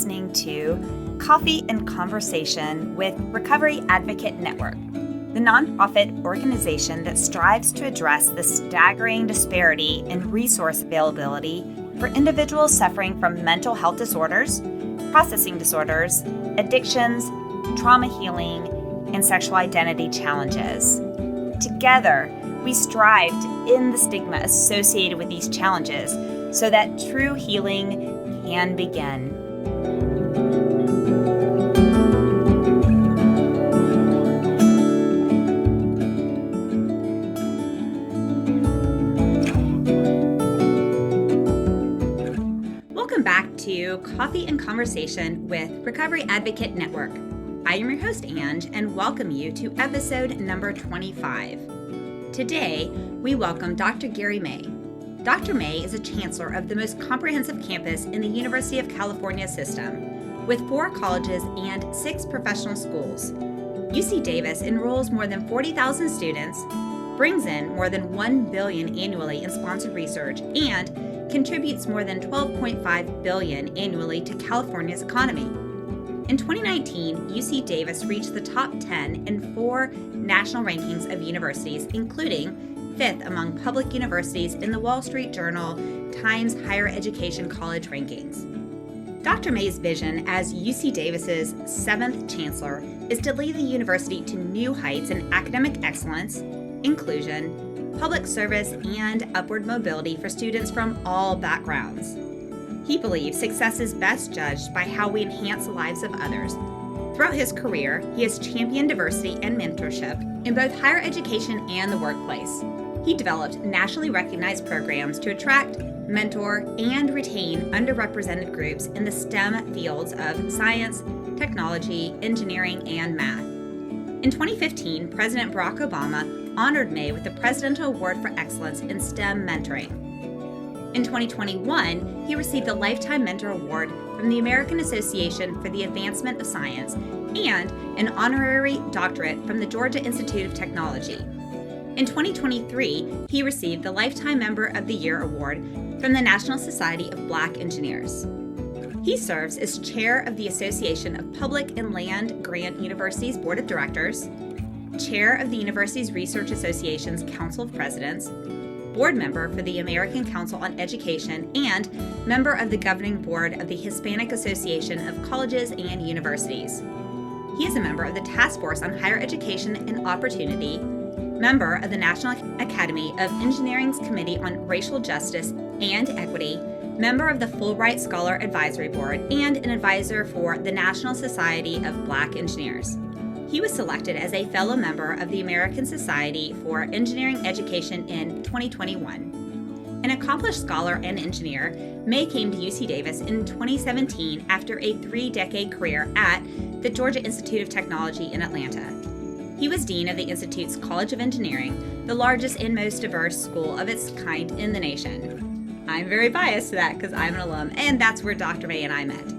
listening to Coffee and Conversation with Recovery Advocate Network, the nonprofit organization that strives to address the staggering disparity in resource availability for individuals suffering from mental health disorders, processing disorders, addictions, trauma healing, and sexual identity challenges. Together, we strive to end the stigma associated with these challenges so that true healing can begin. Welcome back to Coffee and Conversation with Recovery Advocate Network. I am your host, Ange, and welcome you to episode number 25. Today, we welcome Dr. Gary May. Dr. May is a chancellor of the most comprehensive campus in the University of California system, with 4 colleges and 6 professional schools. UC Davis enrolls more than 40,000 students, brings in more than $1 billion annually in sponsored research, and contributes more than $12.5 billion annually to California's economy. In 2019, UC Davis reached the top 10 in 4 national rankings of universities, including 5th among public universities in the Wall Street Journal Times Higher Education College rankings. Dr. May's vision as UC Davis's 7th chancellor is to lead the university to new heights in academic excellence, inclusion, public service, and upward mobility for students from all backgrounds. He believes success is best judged by how we enhance the lives of others. Throughout his career, he has championed diversity and mentorship in both higher education and the workplace. He developed nationally recognized programs to attract, mentor, and retain underrepresented groups in the STEM fields of science, technology, engineering, and math. In 2015, President Barack Obama honored May with the Presidential Award for Excellence in STEM Mentoring. In 2021, he received the Lifetime Mentor Award from the American Association for the Advancement of Science and an honorary doctorate from the Georgia Institute of Technology. In 2023, he received the Lifetime Member of the Year Award from the National Society of Black Engineers. He serves as chair of the Association of Public and Land Grant Universities Board of Directors, chair of the University's Research Association's Council of Presidents, board member for the American Council on Education, and member of the governing board of the Hispanic Association of Colleges and Universities. He is a member of the Task Force on Higher Education and Opportunity, member of the National Academy of Engineering's Committee on Racial Justice and Equity, member of the Fulbright Scholar Advisory Board, and an advisor for the National Society of Black Engineers. He was selected as a fellow member of the American Society for Engineering Education in 2021. An accomplished scholar and engineer, May came to UC Davis in 2017 after a 3-decade career at the Georgia Institute of Technology in Atlanta. He was dean of the Institute's College of Engineering, the largest and most diverse school of its kind in the nation. I'm very biased to that because I'm an alum, and that's where Dr. May and I met.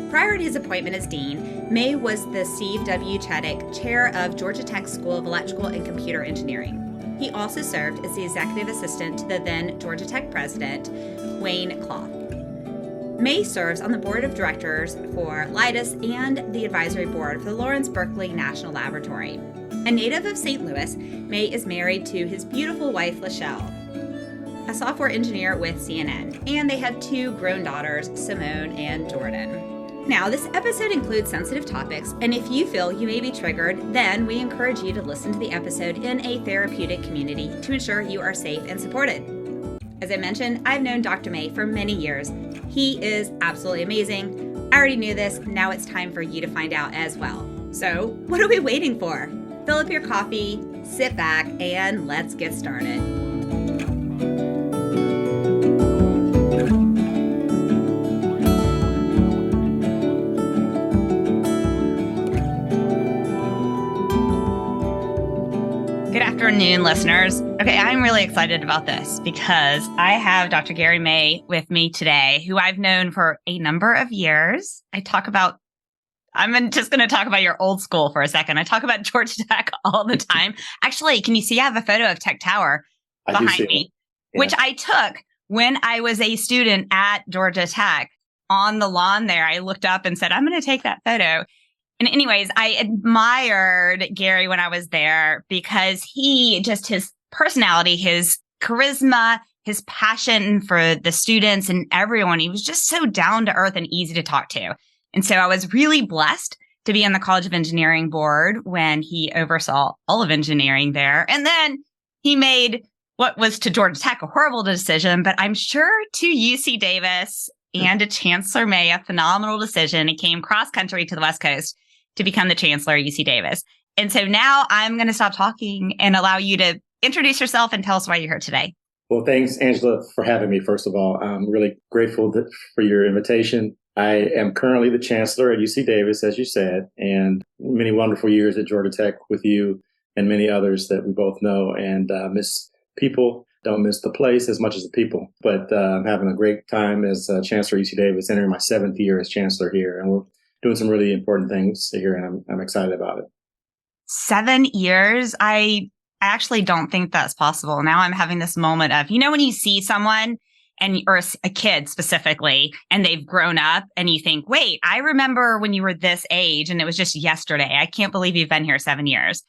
Prior to his appointment as dean, May was the Steve W. Chaddick Chair of Georgia Tech School of Electrical and Computer Engineering. He also served as the executive assistant to the then Georgia Tech president, Wayne Clough. May serves on the board of directors for Leidos and the advisory board for the Lawrence Berkeley National Laboratory. A native of St. Louis, May is married to his beautiful wife, Lachelle, a software engineer with CNN, and they have 2 grown daughters, Simone and Jordan. Now, this episode includes sensitive topics, and if you feel you may be triggered, then we encourage you to listen to the episode in a therapeutic community to ensure you are safe and supported. As I mentioned, I've known Dr. May for many years. He is absolutely amazing. I already knew this. Now it's time for you to find out as well. So, what are we waiting for? Fill up your coffee, sit back, and let's get started. Good afternoon, listeners. Okay, I'm really excited about this because I have Dr. Gary May with me today, who I've known for a number of years. I'm just going to talk about your old school for a second. I talk about Georgia Tech all the time. Actually, can you see I have a photo of Tech Tower behind me, which I took when I was a student at Georgia Tech. on the lawn there, I looked up and said, I'm going to take that photo. And anyways, I admired Gary when I was there because his personality, his charisma, his passion for the students and everyone, he was just so down to earth and easy to talk to. And so I was really blessed to be on the College of Engineering board when he oversaw all of engineering there. And then he made what was to Georgia Tech a horrible decision, but I'm sure to UC Davis and to Chancellor May, a phenomenal decision. He came cross country to the West Coast to become the Chancellor at UC Davis. And so now I'm going to stop talking and allow you to introduce yourself and tell us why you're here today. Well, thanks, Angela, for having me, first of all. I'm really grateful for your invitation. I am currently the Chancellor at UC Davis, as you said, and many wonderful years at Georgia Tech with you and many others that we both know, and miss people. Don't miss the place as much as the people. But I'm having a great time as Chancellor at UC Davis, entering my 7th year as Chancellor here. And we're doing some really important things here, and I'm excited about it. 7 years? I actually don't think that's possible. Now I'm having this moment of, when you see someone or a kid specifically, and they've grown up and you think, wait, I remember when you were this age and it was just yesterday. I can't believe you've been here 7 years.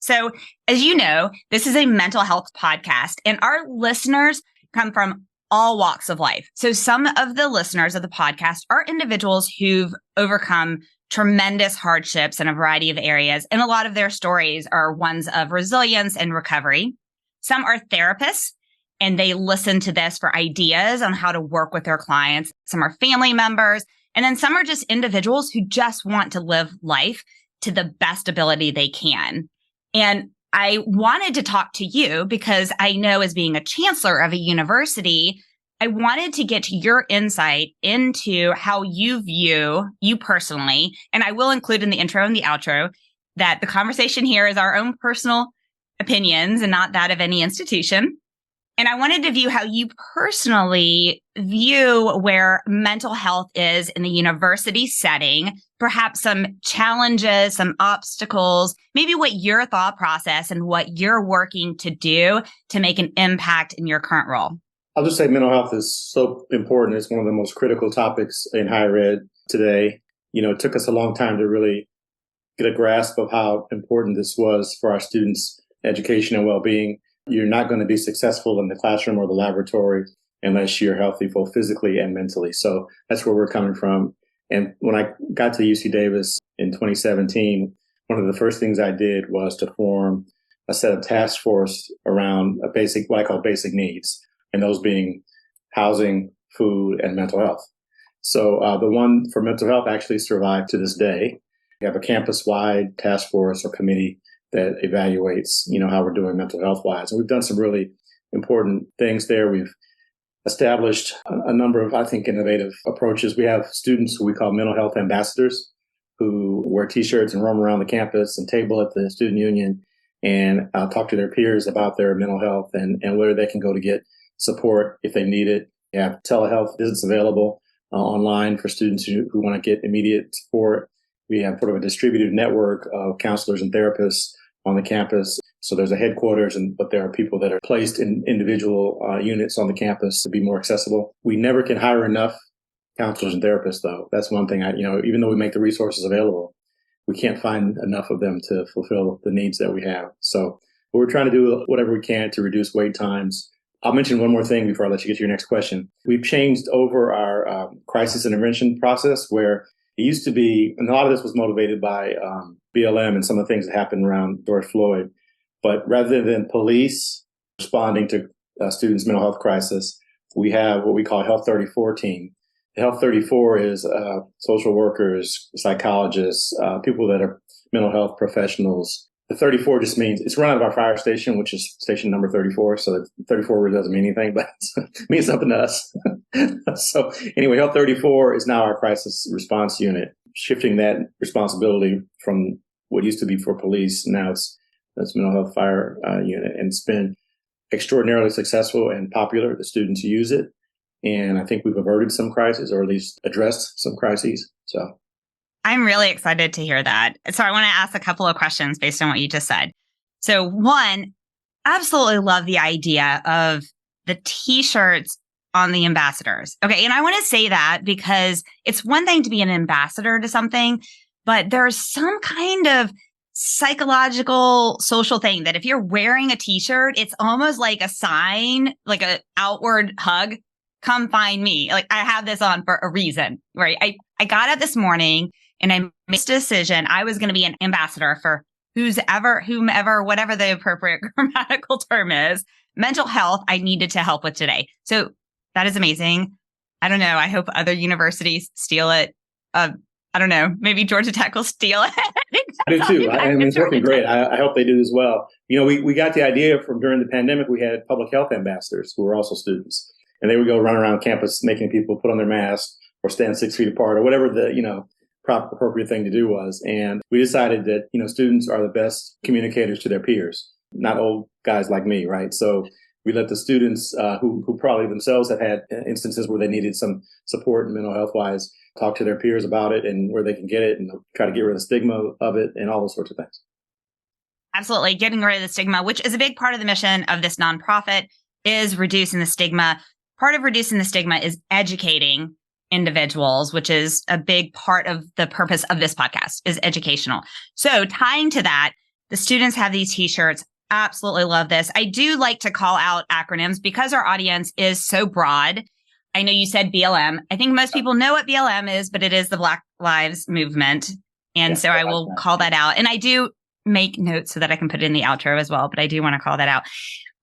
So as you know, this is a mental health podcast and our listeners come from all walks of life. So some of the listeners of the podcast are individuals who've overcome tremendous hardships in a variety of areas. And a lot of their stories are ones of resilience and recovery. Some are therapists and they listen to this for ideas on how to work with their clients. Some are family members. And then some are just individuals who just want to live life to the best ability they can. And I wanted to talk to you because I know as being a chancellor of a university, I wanted to get to your insight into how you view you personally. And I will include in the intro and the outro that the conversation here is our own personal opinions and not that of any institution. And I wanted to view how you personally view where mental health is in the university setting, perhaps some challenges, some obstacles, maybe what your thought process and what you're working to do to make an impact in your current role. I'll just say mental health is so important. It's one of the most critical topics in higher ed today. It took us a long time to really get a grasp of how important this was for our students' education and well-being. You're not going to be successful in the classroom or the laboratory unless you're healthy, both physically and mentally. So that's where we're coming from. And when I got to UC Davis in 2017, one of the first things I did was to form a set of task force around what I call basic needs, and those being housing, food, and mental health. So the one for mental health actually survived to this day. We have a campus-wide task force or committee that evaluates, how we're doing mental health-wise. And we've done some really important things there. We've established a number of, I think, innovative approaches. We have students who we call mental health ambassadors who wear T-shirts and roam around the campus and table at the student union and talk to their peers about their mental health and where they can go to get support if they need it. We have telehealth visits available online for students who want to get immediate support. We have sort of a distributed network of counselors and therapists on the campus. So there's a headquarters, but there are people that are placed in individual units on the campus to be more accessible. We never can hire enough counselors and therapists, though. That's one thing even though we make the resources available, we can't find enough of them to fulfill the needs that we have. So we're trying to do whatever we can to reduce wait times. I'll mention one more thing before I let you get to your next question. We've changed over our crisis intervention process where it used to be, and a lot of this was motivated by BLM and some of the things that happened around George Floyd. But rather than police responding to students' mental health crisis, we have what we call a Health 34 team. The Health 34 is social workers, psychologists, people that are mental health professionals. The 34 just means it's run out of our fire station, which is station number 34. So the 34 really doesn't mean anything, but it means something to us. So anyway, Health 34 is now our crisis response unit, shifting that responsibility from what used to be for police. Now it's mental health fire unit. And it's been extraordinarily successful and popular. The students use it. And I think we've averted some crises, or at least addressed some crises. So I'm really excited to hear that. So I want to ask a couple of questions based on what you just said. So one, absolutely love the idea of the T-shirts on the ambassadors. Okay. And I want to say that because it's one thing to be an ambassador to something, but there's some kind of psychological social thing that if you're wearing a t-shirt, it's almost like a sign, like an outward hug. Come find me. Like I have this on for a reason, right? I got up this morning and I made a decision. I was going to be an ambassador for whomever, whatever the appropriate grammatical term is. Mental health, I needed to help with today. So that is amazing. I don't know. I hope other universities steal it. I don't know. Maybe Georgia Tech will steal it. I do too. I mean, it's working great. I hope they do as well. We got the idea from during the pandemic, we had public health ambassadors who were also students. And they would go run around campus making people put on their masks or stand 6 feet apart or whatever the, proper appropriate thing to do was. And we decided that, students are the best communicators to their peers, not old guys like me, right? So we let the students who probably themselves have had instances where they needed some support mental health wise, talk to their peers about it and where they can get it and try to get rid of the stigma of it and all those sorts of things. Absolutely. Getting rid of the stigma, which is a big part of the mission of this nonprofit, is reducing the stigma. Part of reducing the stigma is educating individuals, which is a big part of the purpose of this podcast, is educational. So tying to that, the students have these t-shirts. Absolutely love this. I do like to call out acronyms because our audience is so broad. I know you said BLM. I think most people know what BLM is, but it is the Black Lives Movement. And so I will call that out. And I do make notes so that I can put it in the outro as well, but I do want to call that out.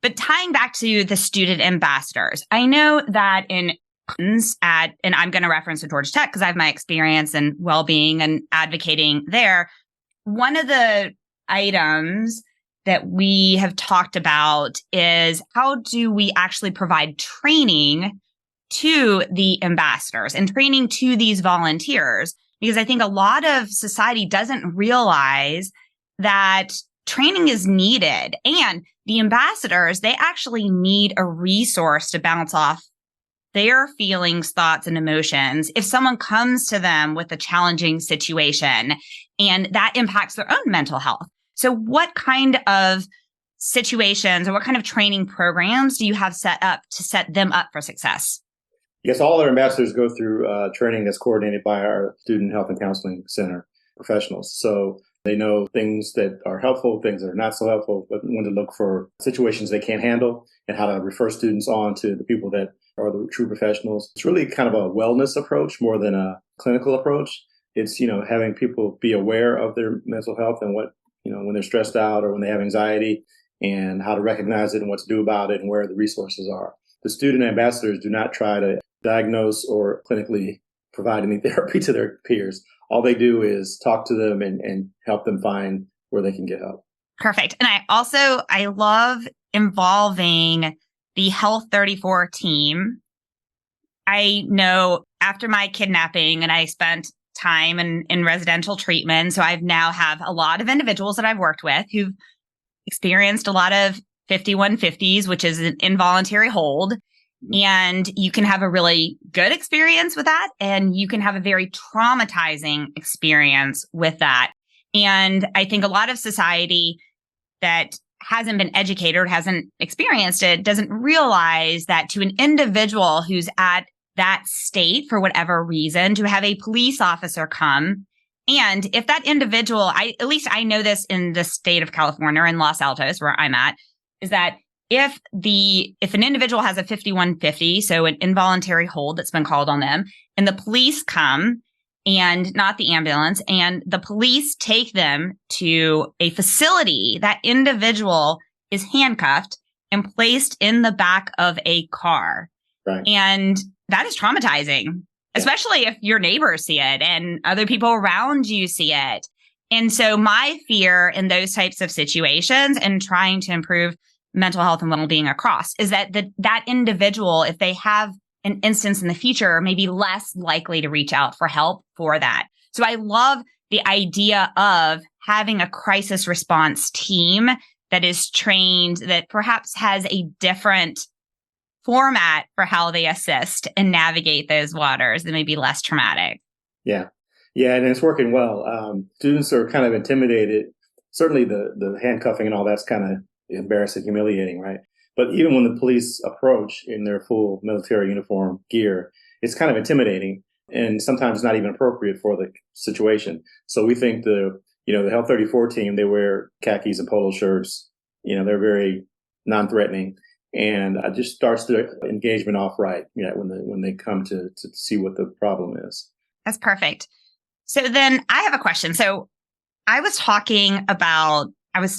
But tying back to the student ambassadors, I know that and I'm going to reference to Georgia Tech because I have my experience in well-being and advocating there. One of the items that we have talked about is how do we actually provide training to the ambassadors and training to these volunteers? Because I think a lot of society doesn't realize that training is needed. And the ambassadors, they actually need a resource to bounce off their feelings, thoughts, and emotions if someone comes to them with a challenging situation and that impacts their own mental health. So what kind of situations or what kind of training programs do you have set up to set them up for success? Yes, all our ambassadors go through training that's coordinated by our Student Health and Counseling Center professionals. So they know things that are helpful, things that are not so helpful, but when to look for situations they can't handle and how to refer students on to the people that are the true professionals. It's really kind of a wellness approach more than a clinical approach. It's, having people be aware of their mental health and what, when they're stressed out or when they have anxiety and how to recognize it and what to do about it and where the resources are. The student ambassadors do not try to diagnose or clinically provide any therapy to their peers. All they do is talk to them and help them find where they can get help. Perfect. And I love involving the Health 34 team. I know after my kidnapping and I spent time in residential treatment, so I've now have a lot of individuals that I've worked with who've experienced a lot of 5150s, which is an involuntary hold. And you can have a really good experience with that. And you can have a very traumatizing experience with that. And I think a lot of society that hasn't been educated or hasn't experienced it doesn't realize that to an individual who's at that state for whatever reason, to have a police officer come. And if that individual, at least I know this in the state of California, in Los Altos, where I'm at, is that if an individual has a 5150, so an involuntary hold that's been called on them, and the police come and not the ambulance, and the police take them to a facility, that individual is handcuffed and placed in the back of a car. Right. And that is traumatizing, especially if your neighbors see it and other people around you see it. And so my fear in those types of situations and trying to improve mental health and well-being across is that that individual, if they have an instance in the future, may be less likely to reach out for help for that. So I love the idea of having a crisis response team that is trained, that perhaps has a different format for how they assist and navigate those waters that may be less traumatic. Yeah. And it's working well. Students are kind of intimidated. Certainly the handcuffing and all that's kind of embarrassing, humiliating, right? But even when the police approach in their full military uniform gear, it's kind of intimidating and sometimes not even appropriate for the situation. So we think the Health 34 team, they wear khakis and polo shirts. They're very non-threatening, and it just starts the engagement off right. When they come to see what the problem is. That's perfect. So then I have a question. So I was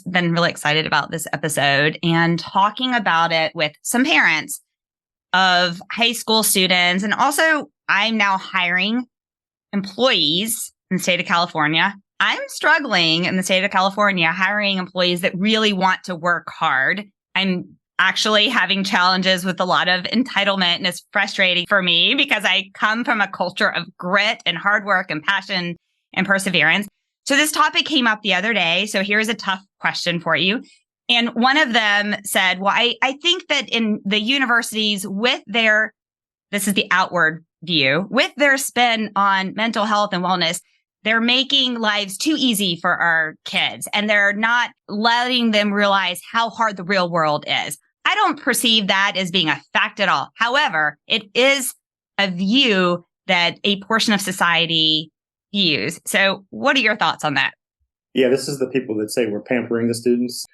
been really excited about this episode and talking about it with some parents of high school students. And also I'm now hiring employees in the state of California. I'm struggling in the state of California hiring employees that really want to work hard. I'm actually having challenges with a lot of entitlement, and it's frustrating for me because I come from a culture of grit and hard work and passion and perseverance. So this topic came up the other day. So here's a tough question for you. And one of them said, well, I think that in the universities this is the outward view, with their spin on mental health and wellness, they're making lives too easy for our kids, and they're not letting them realize how hard the real world is. I don't perceive that as being a fact at all. However, it is a view that a portion of society views. So what are your thoughts on that? Yeah, this is the people that say we're pampering the students.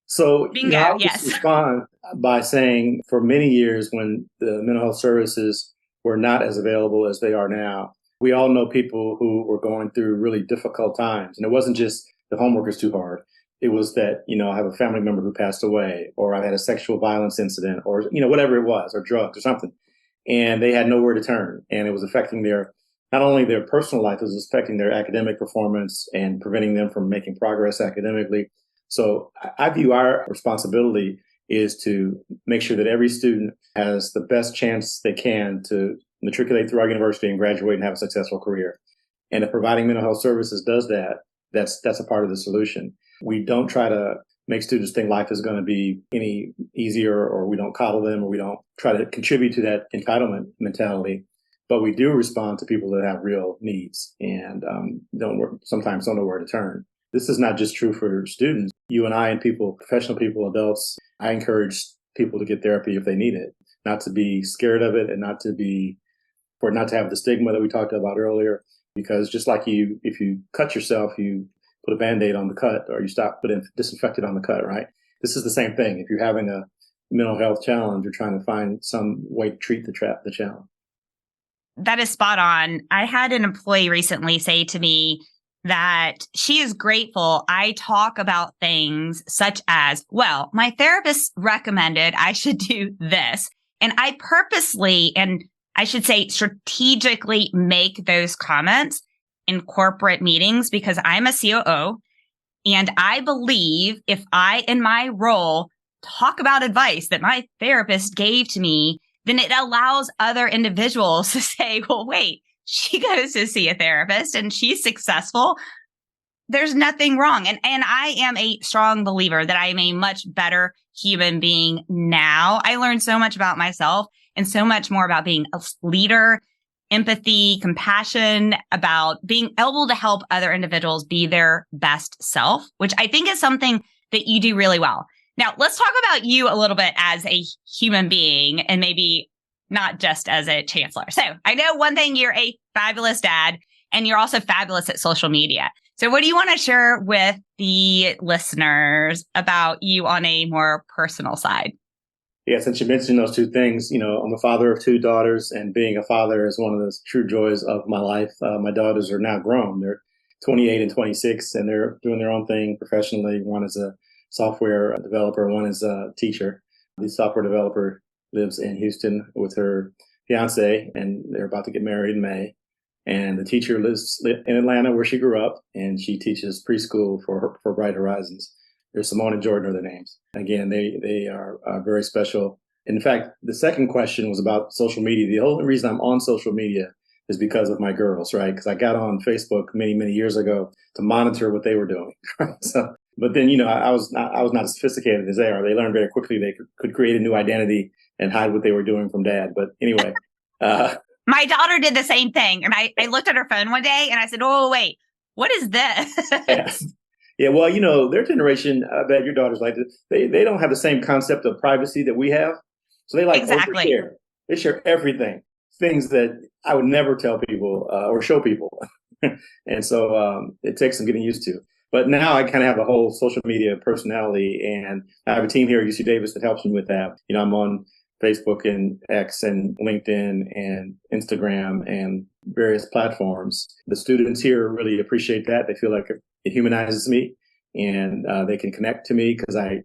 So Bingo, I'll yes. just respond by saying for many years when the mental health services were not as available as they are now, we all know people who were going through really difficult times. And it wasn't just the homework is too hard. It was that, I have a family member who passed away, or I had a sexual violence incident, or, whatever it was, or drugs or something. And they had nowhere to turn. And it was affecting not only their personal life, it was affecting their academic performance and preventing them from making progress academically. So I view our responsibility is to make sure that every student has the best chance they can to matriculate through our university and graduate and have a successful career. And if providing mental health services does that, that's a part of the solution. We don't try to make students think life is going to be any easier, or we don't coddle them, or we don't try to contribute to that entitlement mentality. But we do respond to people that have real needs and sometimes don't know where to turn. This is not just true for students. You and I and professional people, adults, I encourage people to get therapy if they need it, not to be scared of it, and not to have the stigma that we talked about earlier. Because just like if you cut yourself, you put a Band-Aid on the cut, or you stop putting disinfectant on the cut, right? This is the same thing. If you're having a mental health challenge, you're trying to find some way to treat the challenge. That is spot on. I had an employee recently say to me that she is grateful I talk about things such as, well, my therapist recommended I should do this. And I purposely, and I should say strategically, make those comments in corporate meetings because I'm a COO. And I believe if I, in my role, talk about advice that my therapist gave to me, then it allows other individuals to say, well, wait, she goes to see a therapist and she's successful. There's nothing wrong. And I am a strong believer that I am a much better human being now. I learned so much about myself and so much more about being a leader, empathy, compassion, about being able to help other individuals be their best self, which I think is something that you do really well. Now, let's talk about you a little bit as a human being and maybe not just as a chancellor. So I know one thing, you're a fabulous dad and you're also fabulous at social media. So what do you want to share with the listeners about you on a more personal side? Yeah, since you mentioned those two things, I'm a father of two daughters, and being a father is one of the true joys of my life. My daughters are now grown. They're 28 and 26, and they're doing their own thing professionally. One is a software developer, one is a teacher. The software developer lives in Houston with her fiance, and they're about to get married in May. And the teacher lives in Atlanta, where she grew up, and she teaches preschool for Bright Horizons. There's Simone and Jordan are their names. Again, they are very special. In fact, the second question was about social media. The only reason I'm on social media is because of my girls, right? Because I got on Facebook many, many years ago to monitor what they were doing. So, but then, I was not as sophisticated as they are. They learned very quickly they could create a new identity and hide what they were doing from dad. But anyway. My daughter did the same thing. And I looked at her phone one day and I said, oh, wait, what is this? Yeah, well, their generation, I bet your daughter's like this. They don't have the same concept of privacy that we have. So they like Exactly. overshare. They share everything, things that I would never tell people or show people. And so it takes some getting used to. But now I kind of have a whole social media personality, and I have a team here at UC Davis that helps me with that. I'm on Facebook and X and LinkedIn and Instagram and various platforms. The students here really appreciate that. They feel like it humanizes me, and they can connect to me because I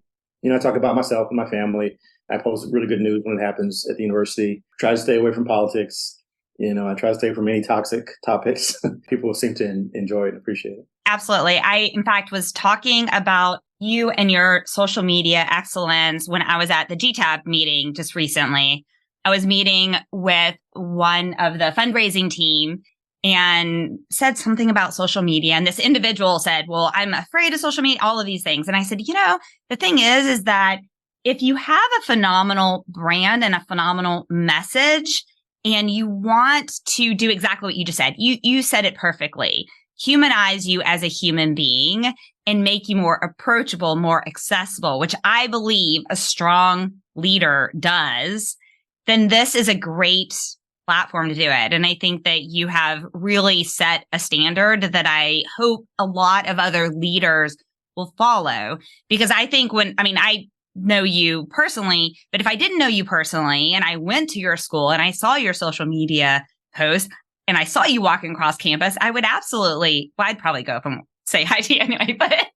talk about myself and my family. I post really good news when it happens at the university. Try to stay away from politics. I try to stay from any toxic topics. People seem to enjoy it and appreciate it. Absolutely. I, in fact, was talking about you and your social media excellence when I was at the GTAB meeting just recently. I was meeting with one of the fundraising team and said something about social media. And this individual said, well, I'm afraid of social media, all of these things. And I said, the thing is that if you have a phenomenal brand and a phenomenal message, and you want to do exactly what you just said, you said it perfectly, humanize you as a human being and make you more approachable, more accessible, which I believe a strong leader does, then this is a great platform to do it. And I think that you have really set a standard that I hope a lot of other leaders will follow. Because I think I know you personally, but if I didn't know you personally and I went to your school and I saw your social media posts and I saw you walking across campus, I would I'd probably go up and say hi to you anyway, but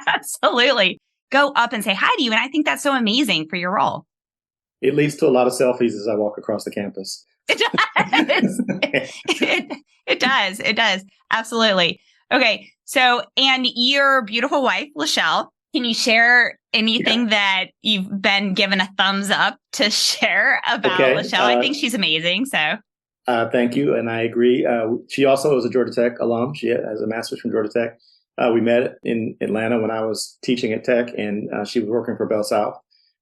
absolutely go up and say hi to you. And I think that's so amazing for your role. It leads to a lot of selfies as I walk across the campus. It does. It does. It does. Absolutely. Okay. So, and your beautiful wife, Lachelle, can you share anything that you've been given a thumbs up to share about Lachelle? I think she's amazing. So thank you. And I agree. She also is a Georgia Tech alum. She has a master's from Georgia Tech. We met in Atlanta when I was teaching at Tech, and she was working for Bell South.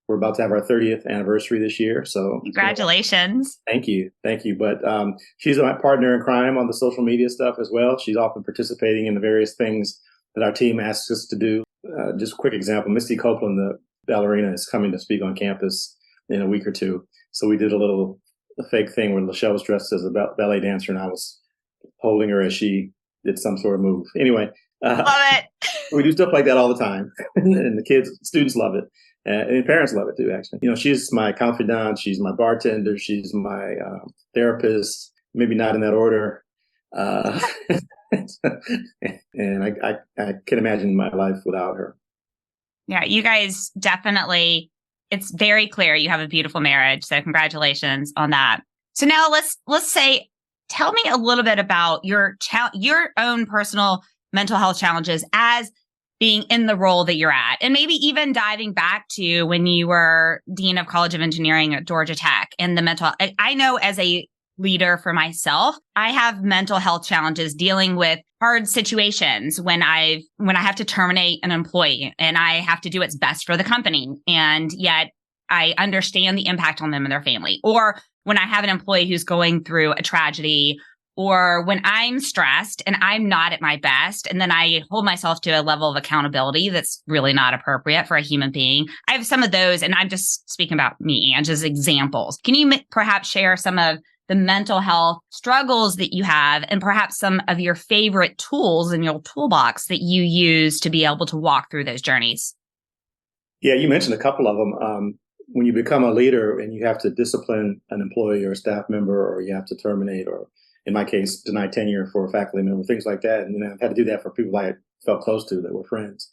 We're about to have our 30th anniversary this year. So congratulations. Thank you. But she's my partner in crime on the social media stuff as well. She's often participating in the various things that our team asks us to do. Just a quick example, Misty Copeland, the ballerina, is coming to speak on campus in a week or two. So we did a fake thing where Lachelle was dressed as a ballet dancer and I was holding her as she did some sort of move. Anyway. Love it. We do stuff like that all the time. And the students love it. And parents love it too, actually. She's my confidant. She's my bartender. She's my therapist, maybe not in that order. And I can't imagine my life without her. Yeah, you guys definitely, it's very clear you have a beautiful marriage. So congratulations on that. So now let's say, tell me a little bit about your own personal mental health challenges as being in the role that you're at, and maybe even diving back to when you were Dean of College of Engineering at Georgia Tech and the mental. I know as a leader for myself, I have mental health challenges dealing with hard situations when I have to terminate an employee and I have to do what's best for the company. And yet I understand the impact on them and their family. Or when I have an employee who's going through a tragedy, or when I'm stressed and I'm not at my best, and then I hold myself to a level of accountability that's really not appropriate for a human being. I have some of those, and I'm just speaking about me, Ange, as examples. Can you perhaps share some of the mental health struggles that you have and perhaps some of your favorite tools in your toolbox that you use to be able to walk through those journeys? Yeah, you mentioned a couple of them. When you become a leader and you have to discipline an employee or a staff member, or you have to terminate, or in my case, deny tenure for a faculty member, things like that. And I've had to do that for people I felt close to that were friends.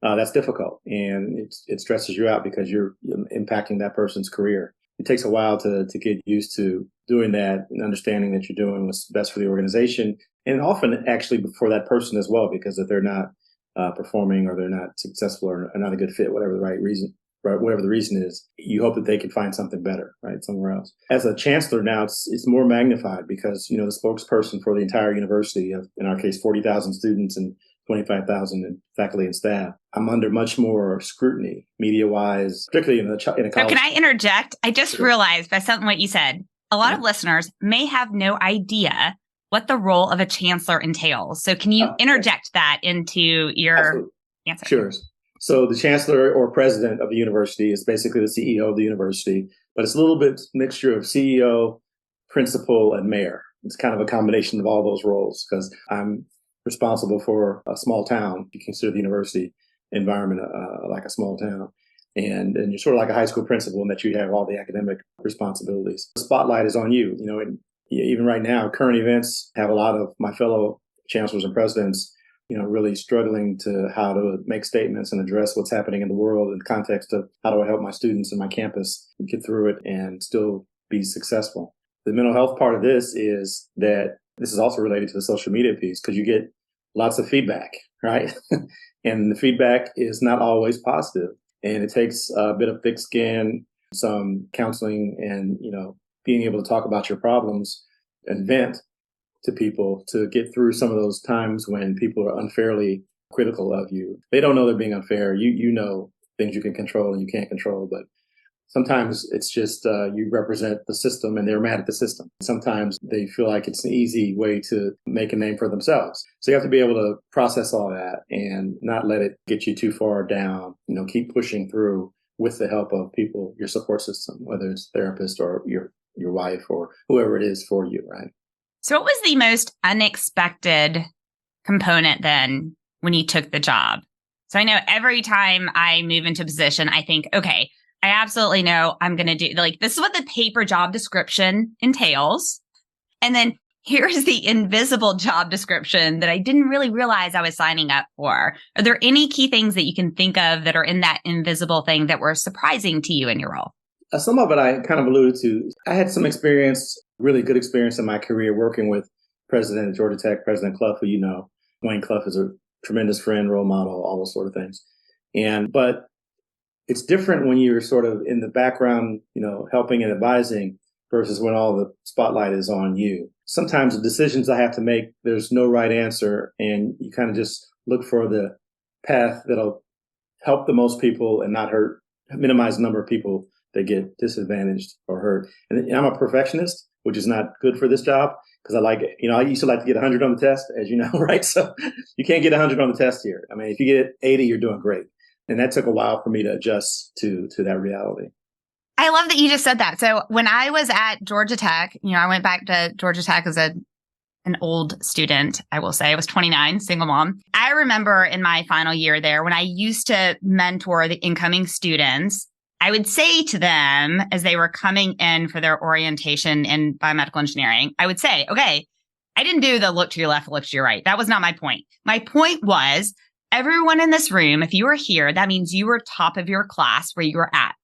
That's difficult. And it stresses you out because you're impacting that person's career. It takes a while to get used to doing that and understanding that you're doing what's best for the organization. And often actually for that person as well, because if they're not performing or they're not successful or not a good fit, whatever the reason is, you hope that they can find something better, right, somewhere else. As a chancellor now, it's more magnified because, the spokesperson for the entire university of, in our case, 40,000 students and 25,000 in faculty and staff, I'm under much more scrutiny, media-wise, particularly in a college. So can I interject? I just realized by something what you said, a lot of listeners may have no idea what the role of a chancellor entails. So can you interject that into your answer? Sure. So the chancellor or president of the university is basically the CEO of the university, but it's a little bit mixture of CEO, principal, and mayor. It's kind of a combination of all those roles because I'm responsible for a small town. You consider the university environment like a small town. And you're sort of like a high school principal in that you have all the academic responsibilities. The spotlight is on you. And even right now, current events have a lot of my fellow chancellors and presidents really struggling to how to make statements and address what's happening in the world in the context of how do I help my students and my campus get through it and still be successful. The mental health part of this is that this is also related to the social media piece because you get lots of feedback, right? And the feedback is not always positive. And it takes a bit of thick skin, some counseling, and, being able to talk about your problems and vent to people to get through some of those times when people are unfairly critical of you. They don't know they're being unfair. You know things you can control and you can't control, but sometimes it's just you represent the system and they're mad at the system. Sometimes they feel like it's an easy way to make a name for themselves. So you have to be able to process all that and not let it get you too far down. Keep pushing through with the help of people, your support system, whether it's therapist or your wife or whoever it is for you, right? So what was the most unexpected component then when you took the job? So I know every time I move into a position, I think, okay, I absolutely know I'm going to do, this is what the paper job description entails. And then here's the invisible job description that I didn't really realize I was signing up for. Are there any key things that you can think of that are in that invisible thing that were surprising to you in your role? Some of it I kind of alluded to. I had some experience, really good experience in my career working with President of Georgia Tech, President Calif, who Wayne Calif is a tremendous friend, role model, all those sort of things. But it's different when you're sort of in the background, helping and advising versus when all the spotlight is on you. Sometimes the decisions I have to make, there's no right answer. And you kind of just look for the path that'll help the most people and not minimize the number of people that get disadvantaged or hurt. And I'm a perfectionist, which is not good for this job because I used to like to get 100 on the test, as you know, right? So you can't get 100 on the test here. I mean, if you get 80, you're doing great. And that took a while for me to adjust to that reality. I love that you just said that. So when I was at Georgia Tech, I went back to Georgia Tech as an old student, I will say. I was 29, single mom. I remember in my final year there, when I used to mentor the incoming students, I would say to them as they were coming in for their orientation in biomedical engineering, I would say, okay, I didn't do the look to your left, look to your right. That was not my point. My point was everyone in this room, if you were here, that means you were top of your class where you were at.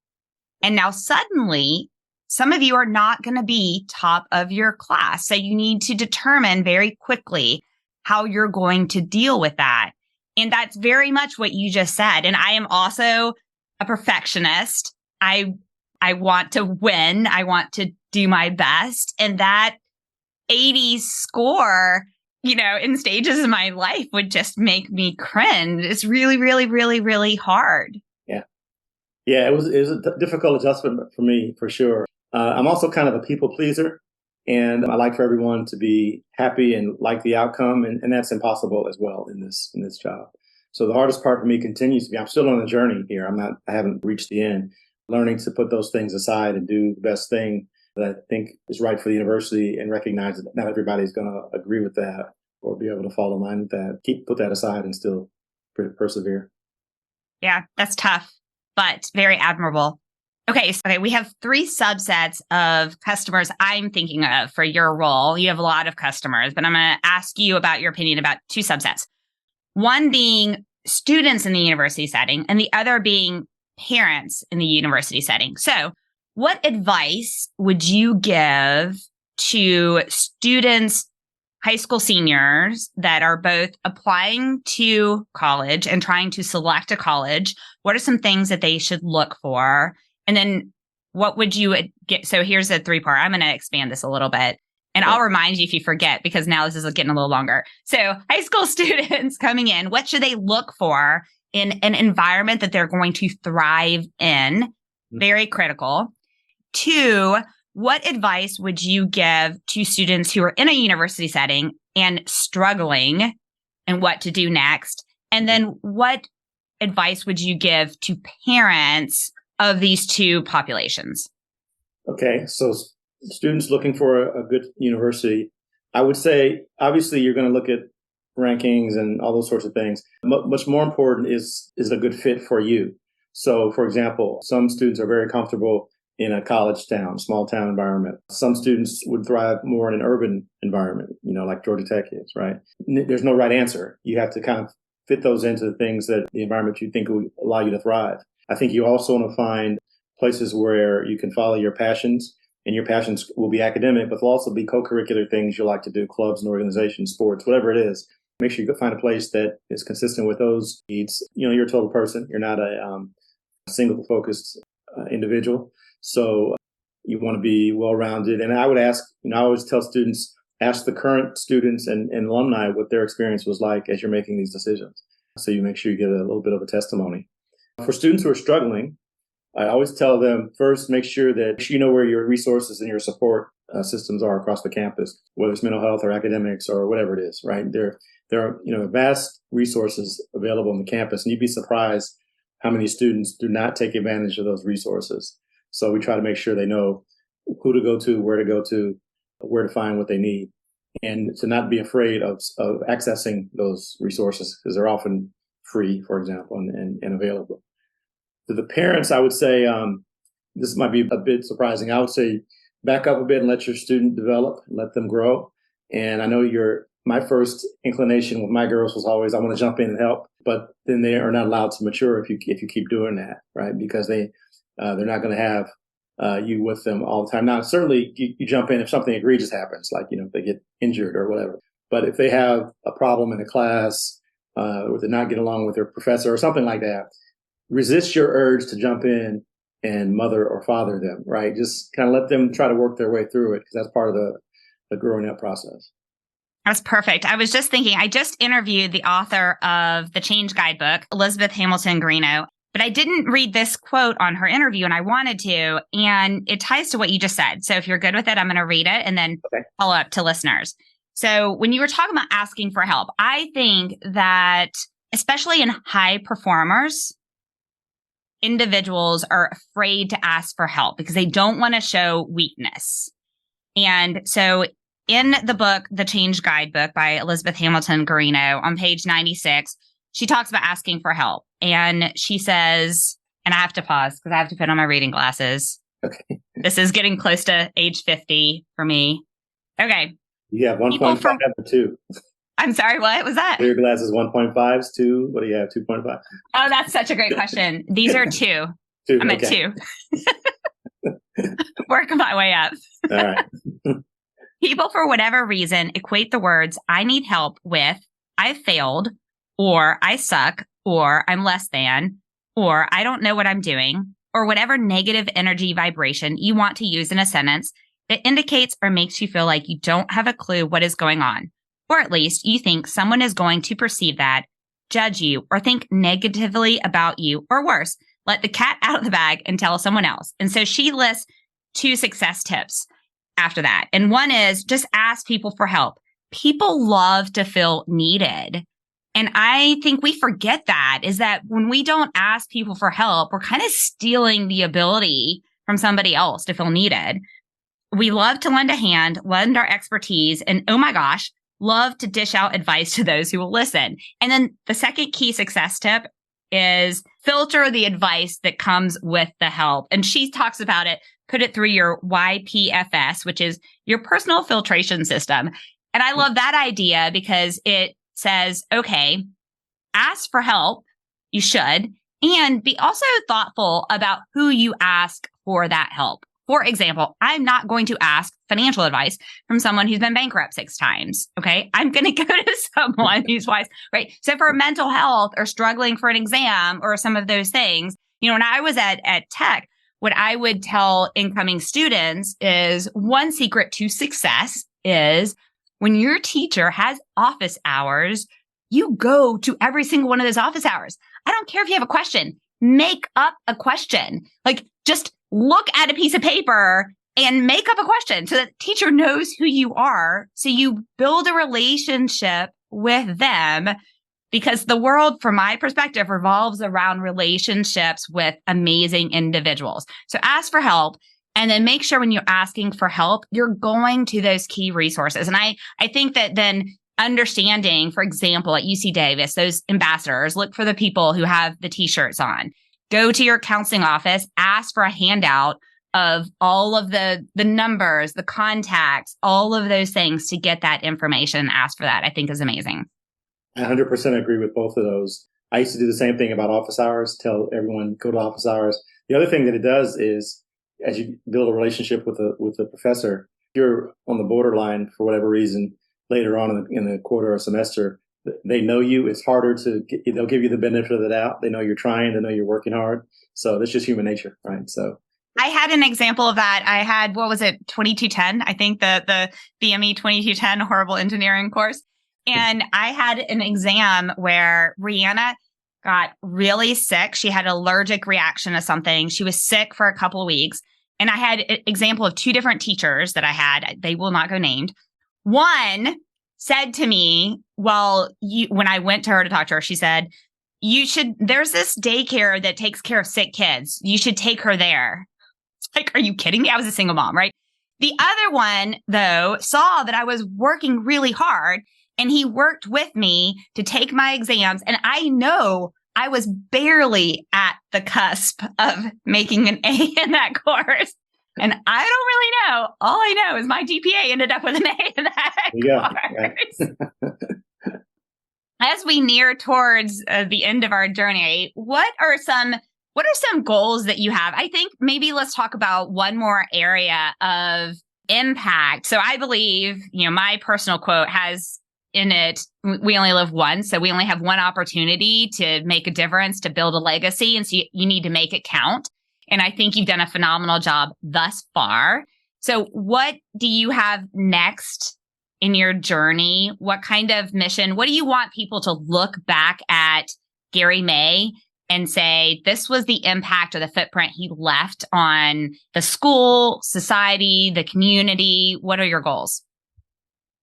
And now suddenly, some of you are not going to be top of your class. So you need to determine very quickly how you're going to deal with that. And that's very much what you just said. And I am also a perfectionist. I want to win. I want to do my best. And that 80 score, in stages of my life would just make me cringe. It's really, really, really, really hard. Yeah, it was a difficult adjustment for me, for sure. I'm also kind of a people pleaser, and I like for everyone to be happy and like the outcome, and that's impossible as well in this job. So the hardest part for me continues to be, I'm still on the journey here. I haven't reached the end, learning to put those things aside and do the best thing that I think is right for the university and recognize that not everybody's going to agree with that or be able to fall in line with that. Put that aside and still persevere. Yeah, that's tough, but very admirable. Okay, so we have 3 subsets of customers I'm thinking of for your role. You have a lot of customers, but I'm going to ask you about your opinion about 2 subsets. One being students in the university setting, and the other being parents in the university setting. So what advice would you give to students, high school seniors that are both applying to college and trying to select a college? What are some things that they should look for? And then what would you get? So here's a 3-part. I'm going to expand this a little bit. And I'll remind you if you forget, because now this is getting a little longer. So high school students coming in, what should they look for in an environment that they're going to thrive in? Very critical. 2, what advice would you give to students who are in a university setting and struggling and what to do next? And then what advice would you give to parents of these two populations? Okay, so students looking for a good university, I would say, obviously, you're going to look at rankings and all those sorts of things. Much more important is a good fit for you. So, for example, some students are very comfortable in a college town, small town environment. Some students would thrive more in an urban environment, like Georgia Tech is, right? There's no right answer. You have to kind of fit those into the things that the environment you think will allow you to thrive. I think you also want to find places where you can follow your passions, and your passions will be academic, but they'll also be co-curricular things you like to do, clubs and organizations, sports, whatever it is. Make sure you find a place that is consistent with those needs. You're a total person. You're not a single-focused individual. So you want to be well-rounded. And I would ask, I always tell students, ask the current students and alumni what their experience was like as you're making these decisions. So you make sure you get a little bit of a testimony. For students who are struggling, I always tell them, first, make sure that you know where your resources and your support systems are across the campus, whether it's mental health or academics or whatever it is, right? There are vast resources available on the campus, and you'd be surprised how many students do not take advantage of those resources. So we try to make sure they know who to go to, where to find what they need, and to not be afraid of accessing those resources, because they're often free, for example, and available. To the parents, I would say, this might be a bit surprising. I would say back up a bit and let your student develop, let them grow. And I know my first inclination with my girls was always, I want to jump in and help, but then they are not allowed to mature if you keep doing that, right? Because they're not going to have you with them all the time. Now, certainly you jump in if something egregious happens, like, if they get injured or whatever. But if they have a problem in a class, or they're not getting along with their professor or something like that, resist your urge to jump in and mother or father them, right? Just kind of let them try to work their way through it, because that's part of the growing up process. That's perfect. I was just thinking, I just interviewed the author of the Change Guidebook, Elizabeth Hamilton Greeno, but I didn't read this quote on her interview, and I wanted to, and it ties to what you just said. So if you're good with it, I'm going to read it and then follow up to listeners. So when you were talking about asking for help, I think that especially in high performers, individuals are afraid to ask for help because they don't want to show weakness. And so in the book, The Change Guidebook by Elizabeth Hamilton Greeno, on page 96, she talks about asking for help. And she says, and I have to pause because I have to put on my reading glasses. Okay. This is getting close to age 50 for me. Okay. You have 1.5 or 2. I'm sorry, what was that? Your glasses 1.5s, 2. What do you have, 2.5? Oh, that's such a great question. These are 2. I'm at 2. Working my way up. All right. People, for whatever reason, equate the words I need help with I failed, or I suck, or I'm less than, or I don't know what I'm doing, or whatever negative energy vibration you want to use in a sentence that indicates or makes you feel like you don't have a clue what is going on. Or at least you think someone is going to perceive that, judge you, or think negatively about you, or worse, let the cat out of the bag and tell someone else. And so she lists 2 success tips after that. And one is just ask people for help. People love to feel needed. And I think we forget that, is that when we don't ask people for help, we're kind of stealing the ability from somebody else to feel needed. We love to lend a hand, lend our expertise, and oh my gosh, love to dish out advice to those who will listen. And then the second key success tip is filter the advice that comes with the help. And she talks about it, put it through your YPFS, which is your personal filtration system. And I love that idea because it says, okay, ask for help. You should. And be also thoughtful about who you ask for that help. For example, I'm not going to ask financial advice from someone who's been bankrupt 6 times. Okay. I'm going to go to someone who's wise, right? So for mental health or struggling for an exam or some of those things, when I was at Tech, what I would tell incoming students is one secret to success is when your teacher has office hours, you go to every single one of those office hours. I don't care if you have a question, make up a question. Like just look at a piece of paper and make up a question so that the teacher knows who you are. So you build a relationship with them, because the world, from my perspective, revolves around relationships with amazing individuals. So ask for help, and then make sure when you're asking for help, you're going to those key resources. And I think that then understanding, for example, at UC Davis, those ambassadors, look for the people who have the t-shirts on. Go to your counseling office, ask for a handout of all of the numbers, the contacts, all of those things to get that information and ask for that, I think is amazing. I 100% agree with both of those. I used to do the same thing about office hours, tell everyone, go to office hours. The other thing that it does is, as you build a relationship with a professor, if you're on the borderline for whatever reason, later on in the quarter or semester, they know you. It's harder they'll give you the benefit of the doubt. They know you're trying, they know you're working hard. So that's just human nature, right? So I had an example of that. I had, 2210? I think the BME 2210 horrible engineering course. And I had an exam where Rihanna got really sick. She had an allergic reaction to something. She was sick for a couple of weeks. And I had an example of two different teachers that I had. They will not go named. One said to me, when I went to her to talk to her, she said, there's this daycare that takes care of sick kids. You should take her there. It's like, are you kidding me? I was a single mom, right? The other one, though, saw that I was working really hard, and he worked with me to take my exams. And I know I was barely at the cusp of making an A in that course. And I don't really know. All I know is my GPA ended up with an A in that course. As we near towards the end of our journey, what are some goals that you have? I think maybe let's talk about one more area of impact. So I believe, my personal quote has in it, we only live once. So we only have one opportunity to make a difference, to build a legacy. And so you need to make it count. And I think you've done a phenomenal job thus far. So what do you have next in your journey? What kind of mission? What do you want people to look back at Gary May and say, this was the impact or the footprint he left on the school, society, the community? What are your goals?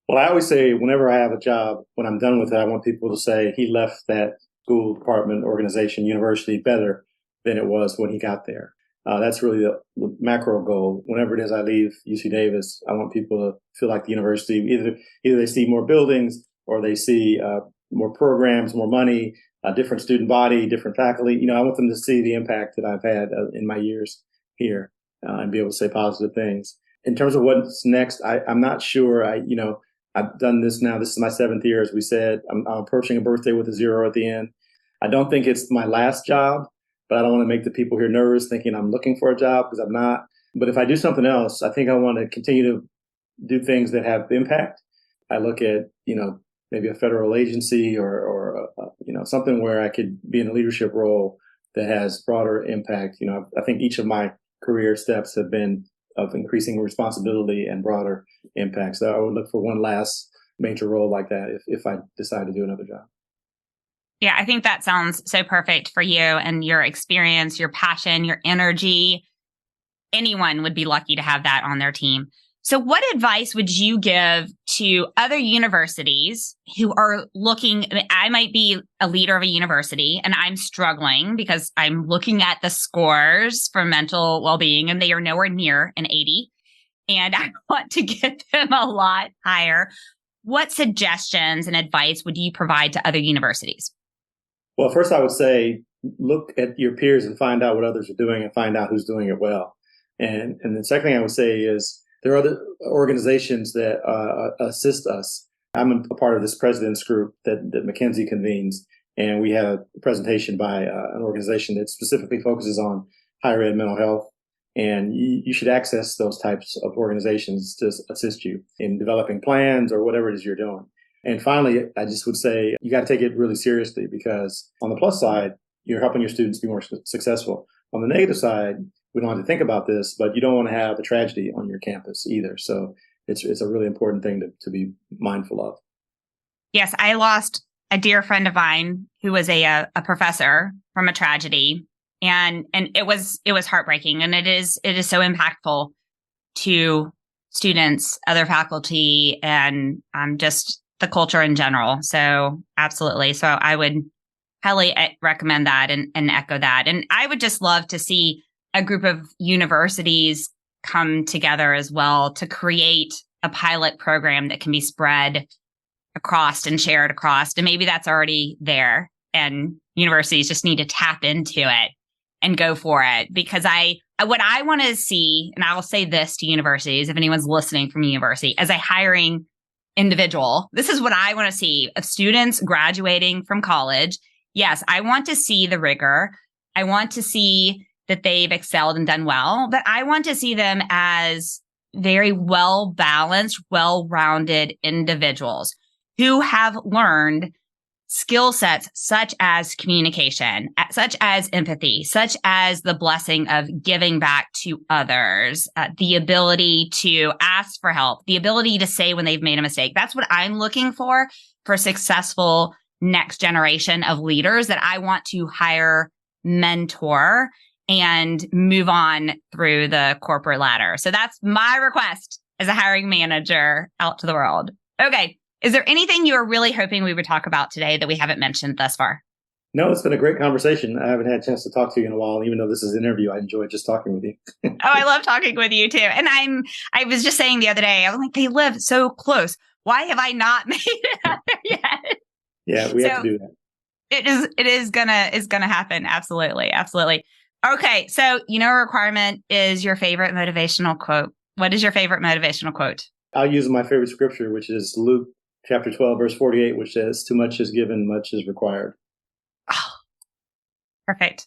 Well, I always say whenever I have a job, when I'm done with it, I want people to say he left that school, department, organization, university better than it was when he got there. That's really the macro goal. Whenever it is I leave UC Davis, I want people to feel like the university, either they see more buildings or they see more programs, more money, a different student body, different faculty. I want them to see the impact that I've had in my years here and be able to say positive things. In terms of what's next, I'm not sure. I've done this now. This is my 7th year, as we said. I'm approaching a birthday with a 0 at the end. I don't think it's my last job, but I don't want to make the people here nervous thinking I'm looking for a job, because I'm not. But if I do something else, I think I want to continue to do things that have impact. I look at, maybe a federal agency or something where I could be in a leadership role that has broader impact. I think each of my career steps have been of increasing responsibility and broader impact. So I would look for one last major role like that if I decide to do another job. Yeah, I think that sounds so perfect for you and your experience, your passion, your energy. Anyone would be lucky to have that on their team. So what advice would you give to other universities who are looking? I might be a leader of a university and I'm struggling because I'm looking at the scores for mental well-being and they are nowhere near an 80. And I want to get them a lot higher. What suggestions and advice would you provide to other universities? Well, first I would say, look at your peers and find out what others are doing and find out who's doing it well. And the second thing I would say is, there are other organizations that assist us. I'm a part of this president's group that McKinsey convenes, and we had a presentation by an organization that specifically focuses on higher ed mental health. And you should access those types of organizations to assist you in developing plans or whatever it is you're doing. And finally, I just would say you got to take it really seriously, because on the plus side, you're helping your students be more successful. On the negative side, we don't have to think about this, but you don't want to have a tragedy on your campus either. So it's a really important thing to be mindful of. Yes, I lost a dear friend of mine who was a professor from a tragedy, and it was heartbreaking, and it is so impactful. to students, other faculty, and just the culture in general. So absolutely. So I would highly recommend that and echo that. And I would just love to see a group of universities come together as well to create a pilot program that can be spread across and shared across. And maybe that's already there and universities just need to tap into it and go for it. Because what I want to see, and I will say this to universities, if anyone's listening from university, as a hiring individual, this is what I want to see of students graduating from college. Yes, I want to see the rigor. I want to see that they've excelled and done well, but I want to see them as very well-balanced, well-rounded individuals who have learned skill sets such as communication, such as empathy, such as the blessing of giving back to others, the ability to ask for help, the ability to say when they've made a mistake. That's what I'm looking for successful next generation of leaders that I want to hire, mentor, and move on through the corporate ladder. So that's my request as a hiring manager out to the world. Okay. Is there anything you are really hoping we would talk about today that we haven't mentioned thus far? No, it's been a great conversation. I haven't had a chance to talk to you in a while. Even though this is an interview, I enjoyed just talking with you. Oh, I love talking with you too. And I was just saying the other day, I was like, they live so close. Why have I not made it out there yet? Yeah, we have to do that. It is gonna happen. Absolutely. Absolutely. Okay. So, a requirement is your favorite motivational quote. What is your favorite motivational quote? I'll use my favorite scripture, which is Luke chapter 12, verse 48, which says, "Too much is given, much is required." Oh, perfect.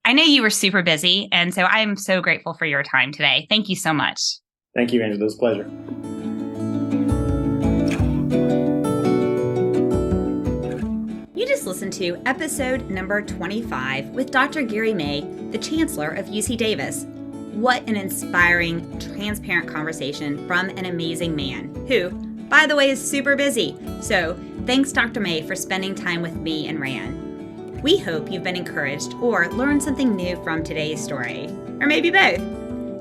I know you were super busy, and so I'm so grateful for your time today. Thank you so much. Thank you, Angela. It was a pleasure. You just listened to episode number 25 with Dr. Gary May, the Chancellor of UC Davis. What an inspiring, transparent conversation from an amazing man who, by the way, is super busy. So thanks, Dr. May, for spending time with me and Ran. We hope you've been encouraged or learned something new from today's story, or maybe both.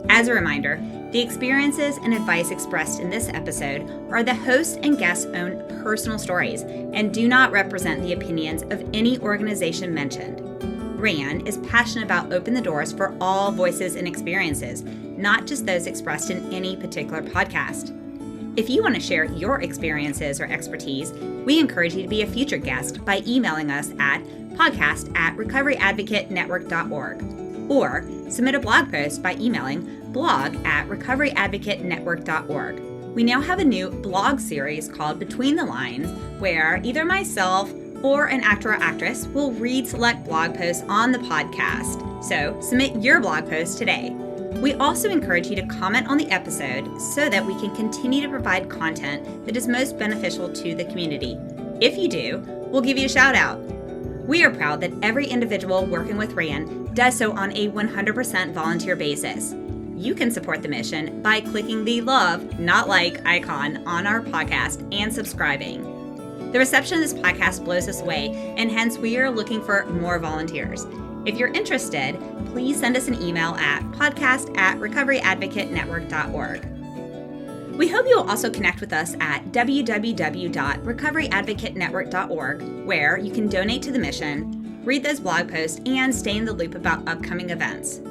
As a reminder, the experiences and advice expressed in this episode are the host and guest's own personal stories and do not represent the opinions of any organization mentioned. Ran is passionate about opening the doors for all voices and experiences, not just those expressed in any particular podcast. If you want to share your experiences or expertise, we encourage you to be a future guest by emailing us at podcast@recoveryadvocatenetwork.org or submit a blog post by emailing blog@recoveryadvocatenetwork.org. We now have a new blog series called Between the Lines, where either myself or an actor or actress will read select blog posts on the podcast. So submit your blog post today. We also encourage you to comment on the episode so that we can continue to provide content that is most beneficial to the community. If you do, we'll give you a shout out. We are proud that every individual working with RAN does so on a 100% volunteer basis. You can support the mission by clicking the love, not like icon on our podcast and subscribing. The reception of this podcast blows us away, and hence we are looking for more volunteers. If you're interested, please send us an email at podcast@recoveryadvocatenetwork.org. We hope you will also connect with us at www.recoveryadvocatenetwork.org, where you can donate to the mission, read those blog posts, and stay in the loop about upcoming events.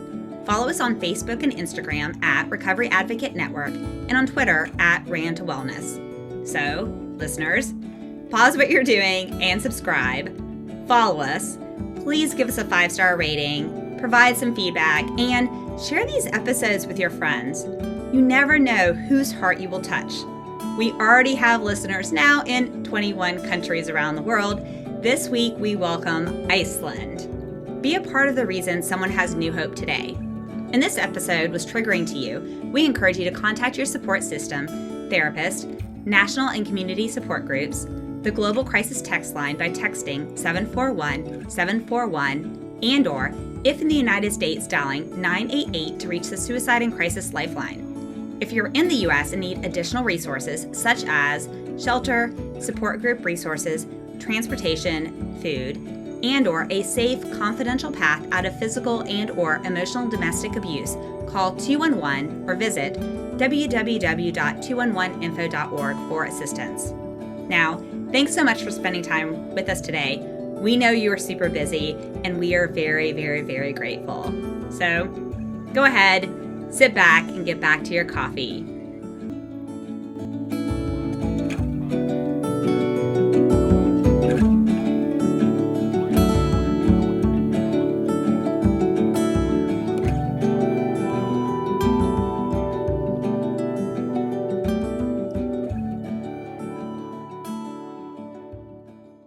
Follow us on Facebook and Instagram at Recovery Advocate Network and on Twitter at Ran to Wellness. So, listeners, pause what you're doing and subscribe. Follow us. Please give us a 5-star rating, provide some feedback, and share these episodes with your friends. You never know whose heart you will touch. We already have listeners now in 21 countries around the world. This week, we welcome Iceland. Be a part of the reason someone has new hope today. And this episode was triggering to you, we encourage you to contact your support system, therapist, national and community support groups, the Global Crisis Text Line by texting 741-741, and/or, if in the United States, dialing 988 to reach the Suicide and Crisis Lifeline. If you're in the U.S. and need additional resources such as shelter, support group resources, transportation, food, and/or a safe, confidential path out of physical and/or emotional domestic abuse, call 211 or visit www.211info.org for assistance. Now, thanks so much for spending time with us today. We know you are super busy, and we are very, very, very grateful. So go ahead, sit back, and get back to your coffee.